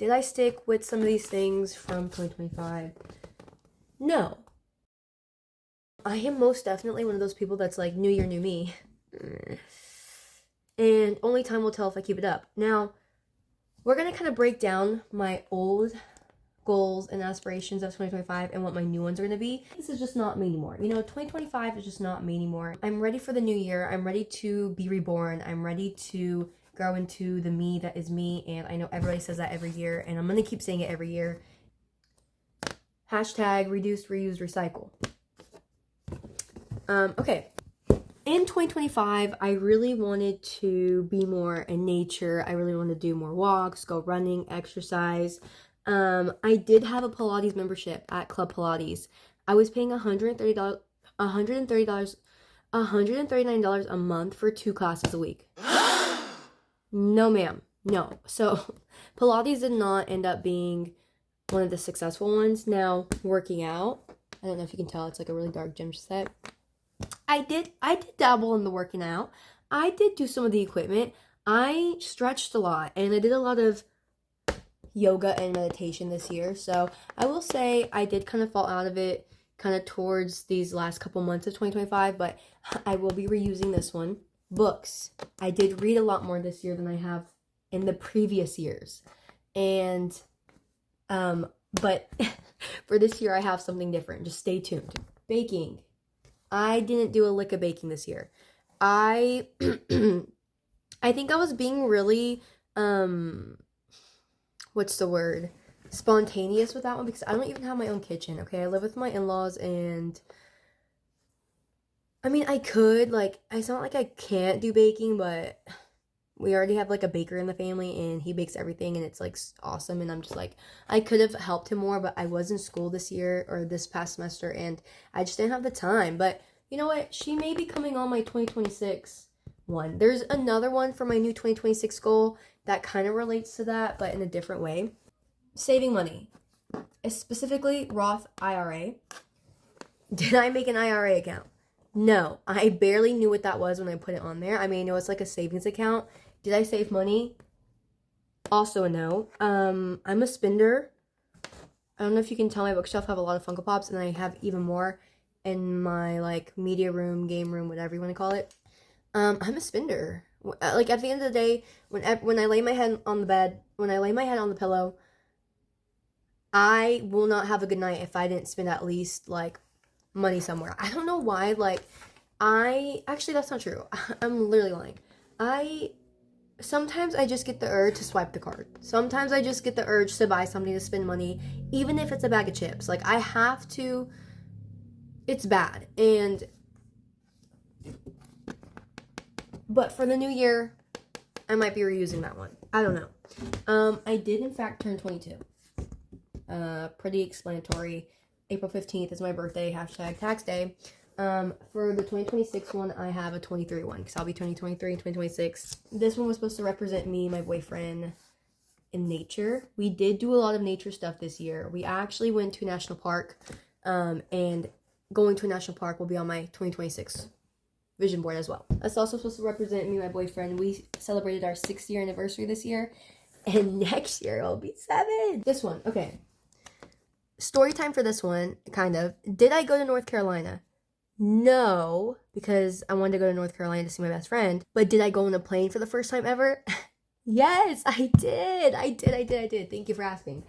Did I stick with some of these things from 2025? No. I am most definitely one of those people that's like, new year, new me. And only time will tell if I keep it up. Now, we're going to kind of break down my old goals and aspirations of 2025 and what my new ones are going to be. This is just not me anymore. 2025 is just not me anymore. I'm ready for the new year. I'm ready to be reborn. I'm ready to grow into the me that is me. And I know everybody says that every year, and I'm going to keep saying it every year. Hashtag reduce, reuse, recycle. Okay. In 2025, I really wanted to be more in nature. I really wanted to do more walks, go running, exercise. I did have a Pilates membership at Club Pilates. I was paying $139 a month for 2 classes a week. No, ma'am. No. So Pilates did not end up being one of the successful ones. Now, working out, I don't know if you can tell, it's like a really dark gym set. I did dabble in the working out. I did do some of the equipment. I stretched a lot, and I did a lot of yoga and meditation this year. So I will say I did kind of fall out of it kind of towards these last couple months of 2025, but I will be reusing this one. Books. I did read a lot more this year than I have in the previous years. And but for this year I have something different. Just stay tuned. Baking. I didn't do a lick of baking this year. I think I was being really what's the word? Spontaneous with that one, because I don't even have my own kitchen, okay? I live with my in-laws, and I mean, I could, like, it's not like I can't do baking, but we already have, like, a baker in the family, and he bakes everything, and it's, like, awesome, and I'm just, like, I could have helped him more, but I was in school this year, or this past semester, and I just didn't have the time. But you know what? She may be coming on my 2026 one. There's another one for my new 2026 goal that kind of relates to that, but in a different way. Saving money, specifically Roth IRA. Did I make an IRA account? No, I barely knew what that was when I put it on there. I mean, I know it's like a savings account. Did I save money? Also a no. I'm a spender. I don't know if you can tell, my bookshelf have a lot of Funko Pops, and I have even more in my, like, media room, game room, whatever you want to call it. I'm a spender. Like, at the end of the day, when I lay my head on the bed, when I lay my head on the pillow, I will not have a good night if I didn't spend at least, like, money somewhere. I don't know why, like, actually, that's not true. I'm literally lying. Sometimes I just get the urge to swipe the card. Sometimes I just get the urge to buy something to spend money, even if it's a bag of chips. Like, I have to. It's bad. But for the new year, I might be reusing that one. I don't know. I did, in fact, turn 22. Pretty explanatory. April 15th is my birthday, hashtag tax day. For the 2026 one, I have a 23 one, because I'll be turning 23 in 2026. This one was supposed to represent me, my boyfriend, in nature. We did do a lot of nature stuff this year. We actually went to a national park, and going to a national park will be on my 2026 vision board as well. That's also supposed to represent me, my boyfriend. We celebrated our 6th year anniversary this year, and next year it'll be 7. This one, okay. Story time for this one, kind of. Did I go to North Carolina? No, because I wanted to go to North Carolina to see my best friend. But did I go on a plane for the first time ever? Yes, I did. I did. Thank you for asking.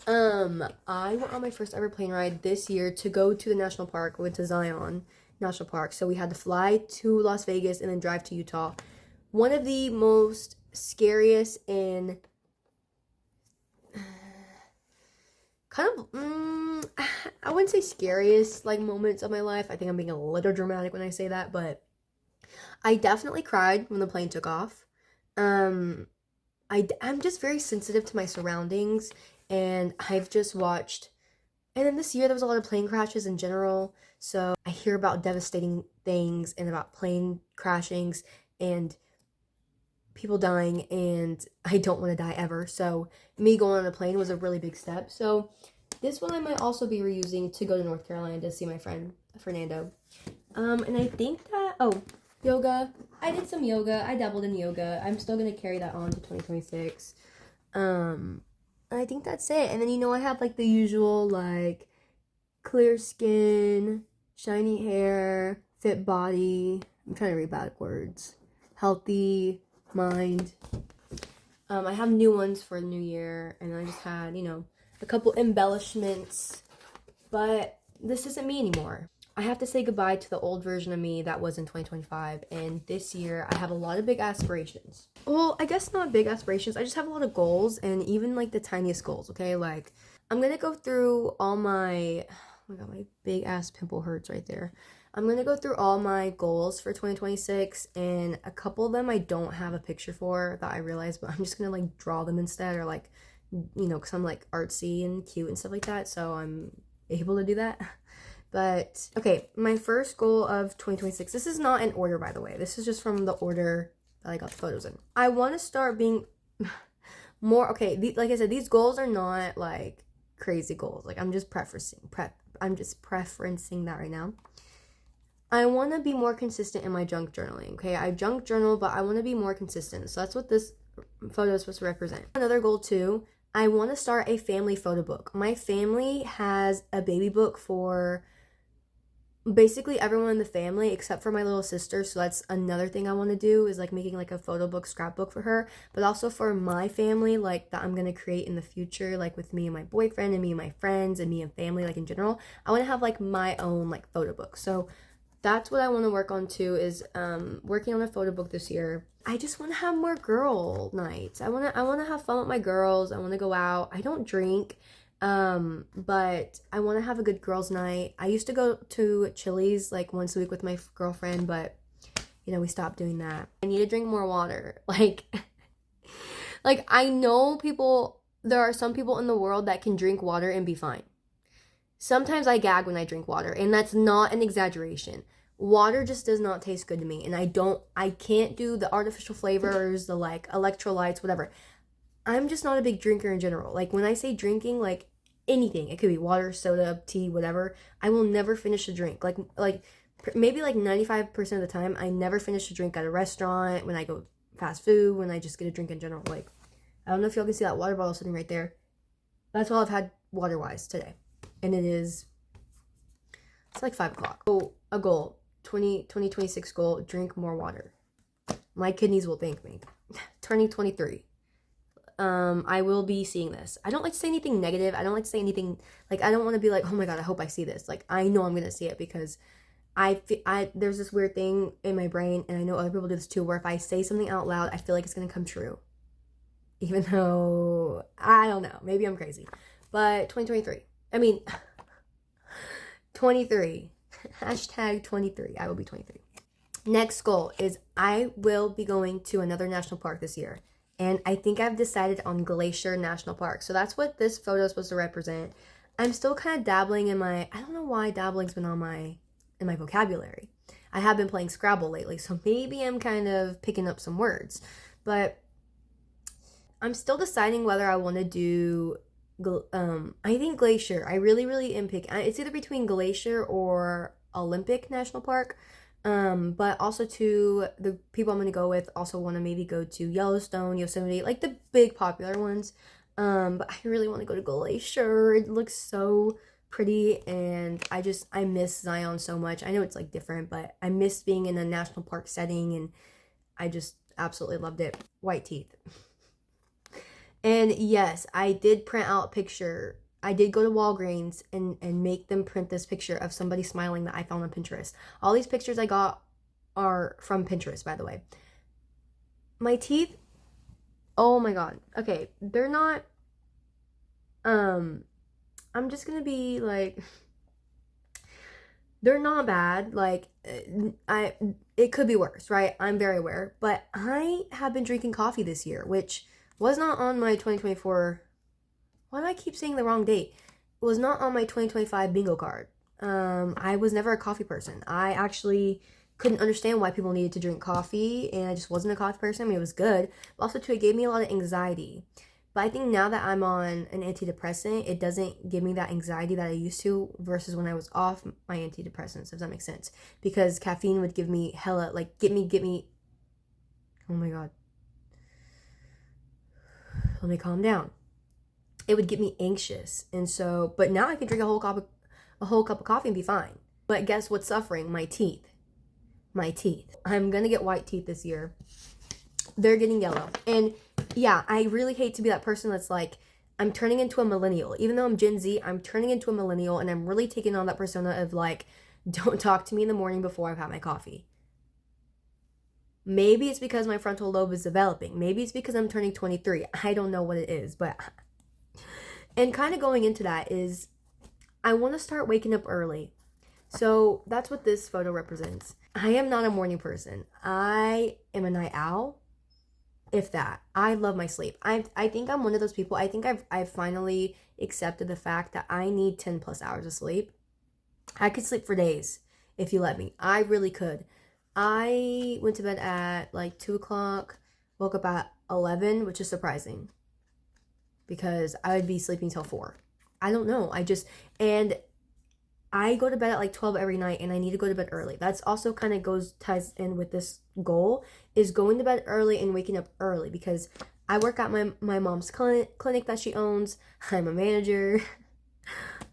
I went on my first ever plane ride this year to go to the national park. We went to Zion National Park. So we had to fly to Las Vegas and then drive to Utah. One of the most scariest and kind of, I wouldn't say scariest, like, moments of my life. I think I'm being a little dramatic when I say that, but I definitely cried when the plane took off. I'm just very sensitive to my surroundings, and I've just watched, and then this year there was a lot of plane crashes in general, so I hear about devastating things and about plane crashings and people dying, and I don't want to die ever. So me going on a plane was a really big step. So this one I might also be reusing to go to North Carolina to see my friend Fernando. And I think that, yoga. I did some yoga. I dabbled in yoga. I'm still going to carry that on to 2026. I think that's it. And then, you know, I have like the usual, like, clear skin, shiny hair, fit body. I'm trying to read backwards. Healthy mind. I have new ones for the new year, and I just had, you know, a couple embellishments, but this isn't me anymore. I have to say goodbye to the old version of me that was in 2025, and this year I have a lot of big aspirations. Well, I guess not big aspirations, I just have a lot of goals, and even like the tiniest goals, okay? Like, I'm gonna go through all my, oh my god, my big ass pimple hurts right there. I'm gonna go through all my goals for 2026, and a couple of them I don't have a picture for that I realized, but I'm just gonna like draw them instead, or like, you know, because I'm like artsy and cute and stuff like that, so I'm able to do that. But okay, my first goal of 2026, this is not in order, by the way, this is just from the order that I got the photos in. I want to start being more, okay, like I said, these goals are not like crazy goals, like I'm just preferencing that right now. I want to be more consistent in my junk journaling, okay? I junk journal, but I want to be more consistent. So that's what this photo is supposed to represent. Another goal too, I want to start a family photo book. My family has a baby book for basically everyone in the family except for my little sister. So that's another thing I want to do, is like making like a photo book, scrapbook for her, but also for my family, like that I'm going to create in the future, like with me and my boyfriend and me and my friends and me and family, like in general. I want to have like my own like photo book. So that's what I want to work on too, is working on a photo book this year. I just want to have more girl nights. I want to have fun with my girls. I want to go out. I don't drink, but I want to have a good girls night. I used to go to Chili's like once a week with my girlfriend, but you know, we stopped doing that. I need to drink more water. Like I know there are some people in the world that can drink water and be fine. Sometimes I gag when I drink water, and that's not an exaggeration. Water just does not taste good to me, and I can't do the artificial flavors, the like electrolytes, whatever. I'm just not a big drinker in general. Like when I say drinking, like anything, it could be water, soda, tea, whatever, I will never finish a drink. Like maybe like 95% of the time, I never finish a drink at a restaurant, when I go fast food, when I just get a drink in general. Like, I don't know if y'all can see that water bottle sitting right there. That's all I've had water-wise today. And it's like 5 o'clock. Oh, a goal, 2026 goal, drink more water. My kidneys will thank me. Turning 23. I will be seeing this. I don't like to say anything negative. I don't like to say anything, like, I don't want to be like, oh my god, I hope I see this. Like, I know I'm going to see it, because there's this weird thing in my brain, and I know other people do this too, where if I say something out loud, I feel like it's going to come true. Even though, I don't know, maybe I'm crazy. But 2023. I mean, 23. Hashtag 23. I will be 23. Next goal is I will be going to another national park this year. And I think I've decided on Glacier National Park. So that's what this photo is supposed to represent. I'm still kind of dabbling in I don't know why dabbling's been in my vocabulary. I have been playing Scrabble lately, so maybe I'm kind of picking up some words. But I'm still deciding whether I want to do I think Glacier. I really am picking. It's either between Glacier or Olympic National Park. But also to the people I'm gonna go with also want to maybe go to Yellowstone, Yosemite, like the big popular ones. But I really want to go to Glacier. It looks so pretty, and I miss Zion so much. I know it's like different, but I miss being in a national park setting, and I just absolutely loved it. White teeth. And yes, I did print out a picture. I did go to Walgreens and make them print this picture of somebody smiling that I found on Pinterest. All these pictures I got are from Pinterest, by the way. My teeth, oh my god. Okay, they're not, I'm just gonna be like, they're not bad. Like, it could be worse, right? I'm very aware. But I have been drinking coffee this year, which was not on my 2024, why do I keep saying the wrong date? It was not on my 2025 bingo card. I was never a coffee person. I actually couldn't understand why people needed to drink coffee, and I just wasn't a coffee person. I mean, it was good, but also too, it gave me a lot of anxiety. But I think now that I'm on an antidepressant, it doesn't give me that anxiety that I used to, versus when I was off my antidepressants, if that makes sense. Because caffeine would give me hella, like, get me, oh my god. Let me calm down. it would get me anxious. And so, but now I can drink a whole cup of coffee and be fine. But guess what's suffering? My teeth. My teeth. I'm gonna get white teeth this year. They're getting yellow. And yeah, I really hate to be that person that's like, I'm turning into a millennial. Even though I'm Gen Z, I'm turning into a millennial, and I'm really taking on that persona of like, don't talk to me in the morning before I've had my coffee. Maybe it's because my frontal lobe is developing. Maybe it's because I'm turning 23. I don't know what it is, but... And kind of going into that is, I want to start waking up early. So that's what this photo represents. I am not a morning person. I am a night owl, if that. I love my sleep. I think I'm one of those people. I think I've finally accepted the fact that I need 10 plus hours of sleep. I could sleep for days if you let me. I really could. I went to bed at like 2 o'clock, woke up at 11, which is surprising because I would be sleeping till 4. I don't know. And I go to bed at like 12 every night, and I need to go to bed early. That's also kind of ties in with this goal, is going to bed early and waking up early, because I work at my mom's clinic that she owns. I'm a manager.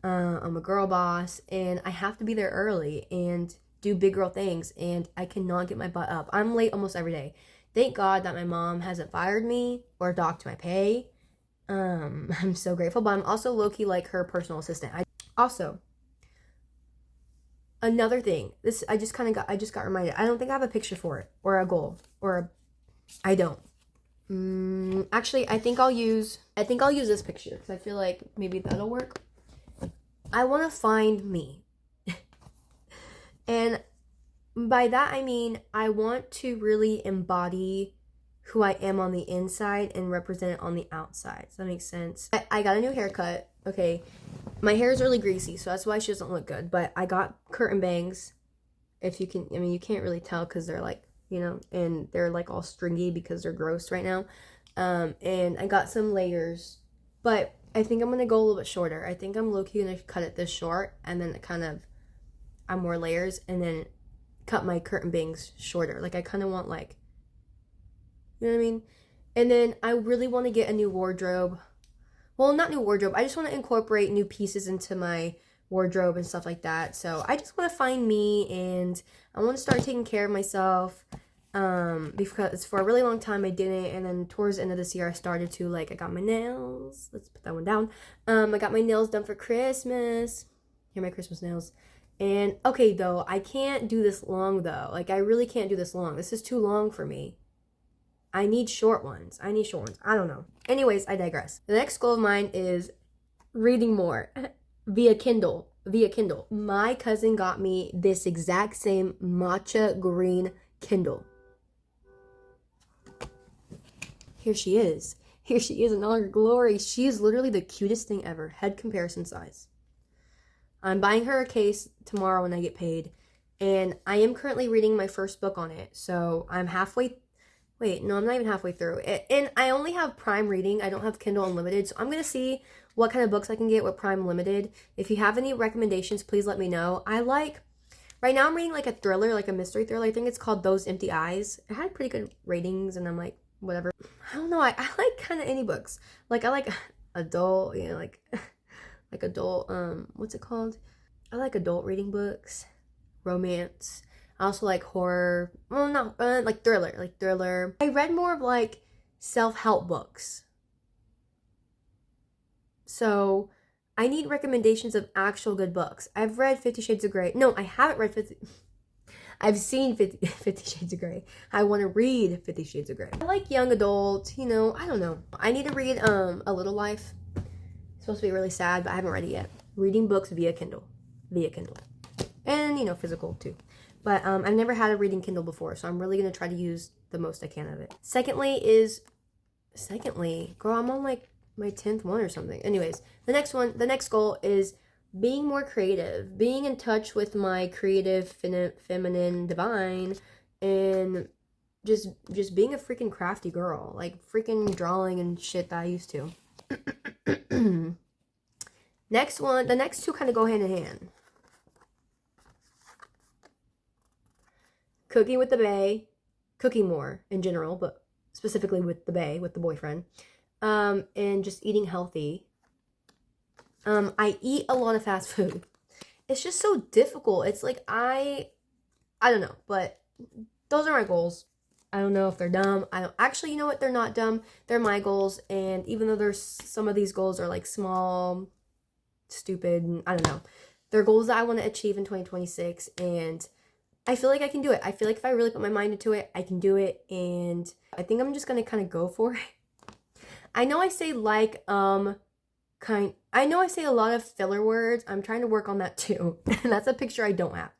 I'm a girl boss, and I have to be there early and do big girl things, and I cannot get my butt up. I'm late almost every day. Thank God that my mom hasn't fired me or docked my pay. I'm so grateful, but I'm also low-key like her personal assistant. Also, another thing, I just got reminded. I don't think I have a picture for it, or a goal, I don't. Actually, I think I'll use this picture, because I feel like maybe that'll work. I want to find me. And by that, I mean, I want to really embody who I am on the inside and represent it on the outside. Does that make sense? I got a new haircut. Okay. My hair is really greasy, so that's why she doesn't look good. But I got curtain bangs. If you can, I mean, you can't really tell because they're like, and they're like all stringy because they're gross right now. And I got some layers, but I think I'm going to go a little bit shorter. I think I'm low-key going to cut it this short, and then I'm more layers, and then cut my curtain bangs shorter. Like, I kind of want, like, you know what I mean? And then I really want to get a new wardrobe. Well, not new wardrobe. I just want to incorporate new pieces into my wardrobe and stuff like that. So I just want to find me, and I want to start taking care of myself. Because for a really long time I didn't, and then towards the end of this year I started to, like, I got my nails. Let's put that one down. I got my nails done for Christmas. Here are my Christmas nails. And okay, though, I can't do this long, though. Like, I really can't do this long. This is too long for me. I need short ones. I don't know. Anyways, I digress. The next goal of mine is reading more via Kindle. My cousin got me this exact same matcha green Kindle. Here she is in all her glory. She is literally the cutest thing ever. Head comparison size. I'm buying her a case tomorrow when I get paid, and I am currently reading my first book on it. So I'm I'm not even halfway through. And I only have Prime Reading. I don't have Kindle Unlimited, so I'm going to see what kind of books I can get with Prime Limited. If you have any recommendations, please let me know. Right now I'm reading like a thriller, like a mystery thriller. I think it's called Those Empty Eyes. It had pretty good ratings, and I'm like, whatever. I don't know. I like kind of any books. Like, I like adult, like adult, what's it called? I like adult reading books, romance. I also like horror. Well, not like thriller. I read more of like self-help books. So I need recommendations of actual good books. I've read 50 Shades of Grey. No, I haven't read 50. I've seen 50 Shades of Grey. I want to read 50 Shades of Grey. I like young adult, I don't know. I need to read A Little Life. It's supposed to be really sad, but I haven't read it yet. Reading books via Kindle. And, physical too. But I've never had a reading Kindle before, so I'm really going to try to use the most I can of it. Secondly, girl, I'm on like my 10th one or something. Anyways, the next goal is being more creative, being in touch with my creative, feminine, divine, and just being a freaking crafty girl, like freaking drawing and shit that I used to. The next two kind of go hand in hand. Cooking with the bae, cooking more in general, but specifically with the bae, with the boyfriend, and just eating healthy. I eat a lot of fast food. It's just so difficult. It's like I don't know, but those are my goals. I don't know if they're dumb. I don't actually, you know what? They're not dumb. They're my goals. And even though there's some of these goals are like small, stupid, and I don't know, they're goals that I want to achieve in 2026. And I feel like I can do it. I feel like if I really put my mind into it, I can do it. And I think I'm just going to kind of go for it. I know I say I know I say a lot of filler words. I'm trying to work on that too. And that's a picture I don't have.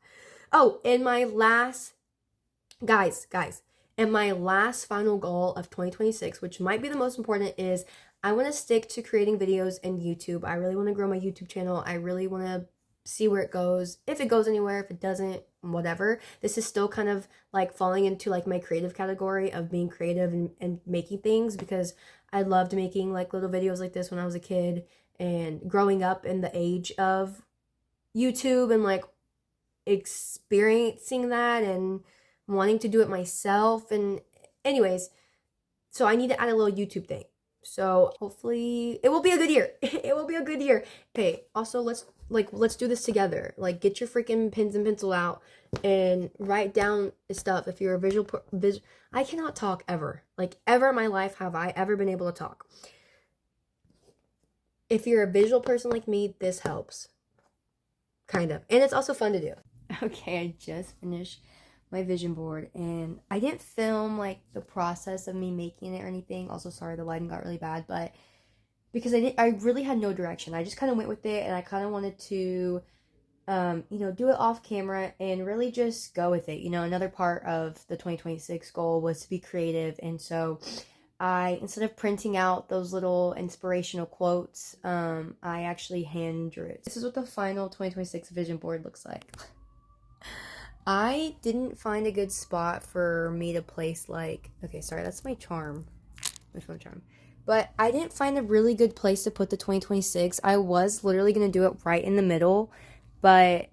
Oh, and my last, guys, and my last final goal of 2026, which might be the most important, is I want to stick to creating videos in YouTube. I really want to grow my YouTube channel. I really want to see where it goes. If it goes anywhere, if it doesn't, whatever. This is still kind of like falling into like my creative category of being creative and making things, because I loved making like little videos like this when I was a kid and growing up in the age of YouTube and like experiencing that and wanting to do it myself. And anyways, so I need to add a little YouTube thing. So hopefully it will be a good year. It will be a good year. Okay, also let's do this together. Like, get your freaking pens and pencil out and write down stuff. If you're a visual I cannot talk ever. Like, ever in my life have I ever been able to talk. If you're a visual person like me, this helps. Kind of. And it's also fun to do. Okay, I just finished my vision board, and I didn't film like the process of me making it or anything. Also, sorry, the lighting got really bad, but because I really had no direction. I just kind of went with it, and I kind of wanted to do it off camera and really just go with it. Another part of the 2026 goal was to be creative, and so instead of printing out those little inspirational quotes, I actually hand drew it. This is what the final 2026 vision board looks like. I didn't find a good spot for me to place okay, sorry, that's my charm. My phone charm. But I didn't find a really good place to put the 2026. I was literally going to do it right in the middle, but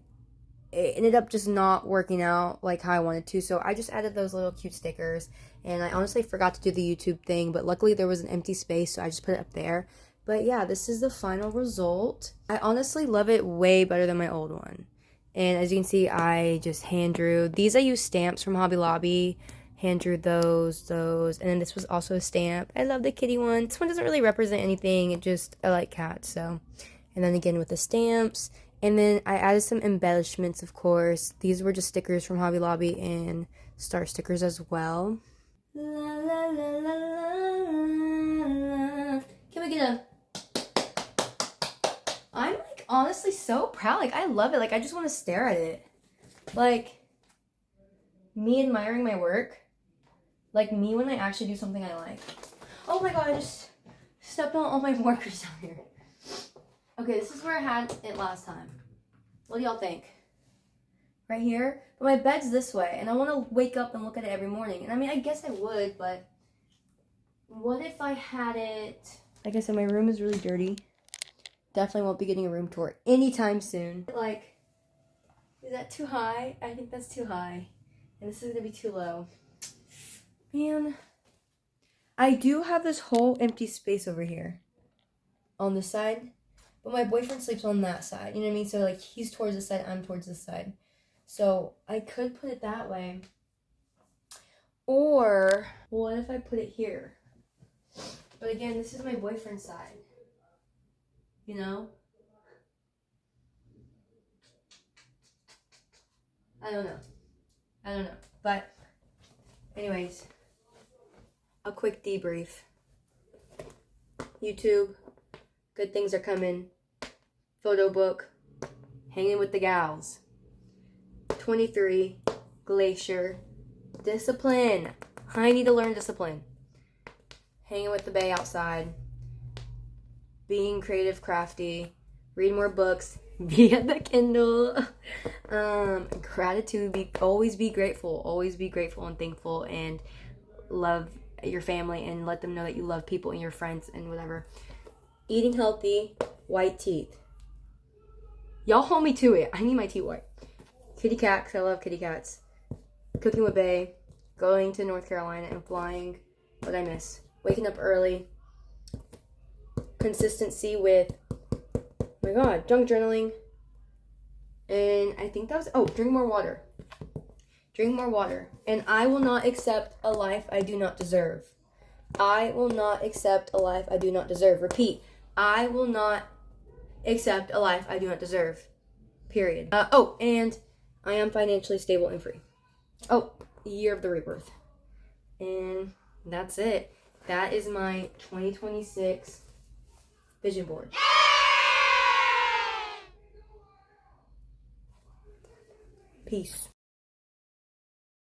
it ended up just not working out like how I wanted to. So I just added those little cute stickers, and I honestly forgot to do the YouTube thing, but luckily there was an empty space, so I just put it up there. But yeah, this is the final result. I honestly love it way better than my old one. And as you can see, I just hand drew. These I used stamps from Hobby Lobby. Hand drew those. And then this was also a stamp. I love the kitty one. This one doesn't really represent anything. I like cats, so. And then again with the stamps. And then I added some embellishments, of course. These were just stickers from Hobby Lobby and star stickers as well. La, la, la, la, la, la. Can we get a... I'm honestly so proud. I love it. I just want to stare at it. Me admiring my work. Me when I actually do something I like. Oh my god, I just stepped on all my markers down here. Okay, this is where I had it last time. What do y'all think? Right here? But my bed's this way, and I want to wake up and look at it every morning. And I mean, I guess I would, but what if I had it... Like I said, my room is really dirty. Definitely won't be getting a room tour anytime soon. Is that too high? I think that's too high. And this is going to be too low. Man. I do have this whole empty space over here. On this side. But my boyfriend sleeps on that side. You know what I mean? So, he's towards this side, I'm towards this side. So, I could put it that way. Or, what if I put it here? But again, this is my boyfriend's side. You know? I don't know. But, anyways, a quick debrief. YouTube, good things are coming. Photo book, hanging with the gals. 23, Glacier. Discipline. I need to learn discipline. Hanging with the bae outside. Being creative, crafty, read more books via the Kindle. Gratitude, always be grateful and thankful, and love your family and let them know that you love people and your friends and whatever. Eating healthy, white teeth. Y'all hold me to it. I need my teeth white. Kitty cat, because I love kitty cats. Cooking with bae, going to North Carolina and flying. What I miss? Waking up early. Consistency with my god, junk journaling. And I think that was, oh, drink more water. Drink more water. And I will not accept a life I do not deserve. I will not accept a life I do not deserve. Repeat. I will not accept a life I do not deserve. Period. And I am financially stable and free. Oh, year of the rebirth. And that's it. That is my 2026 vision board. Peace.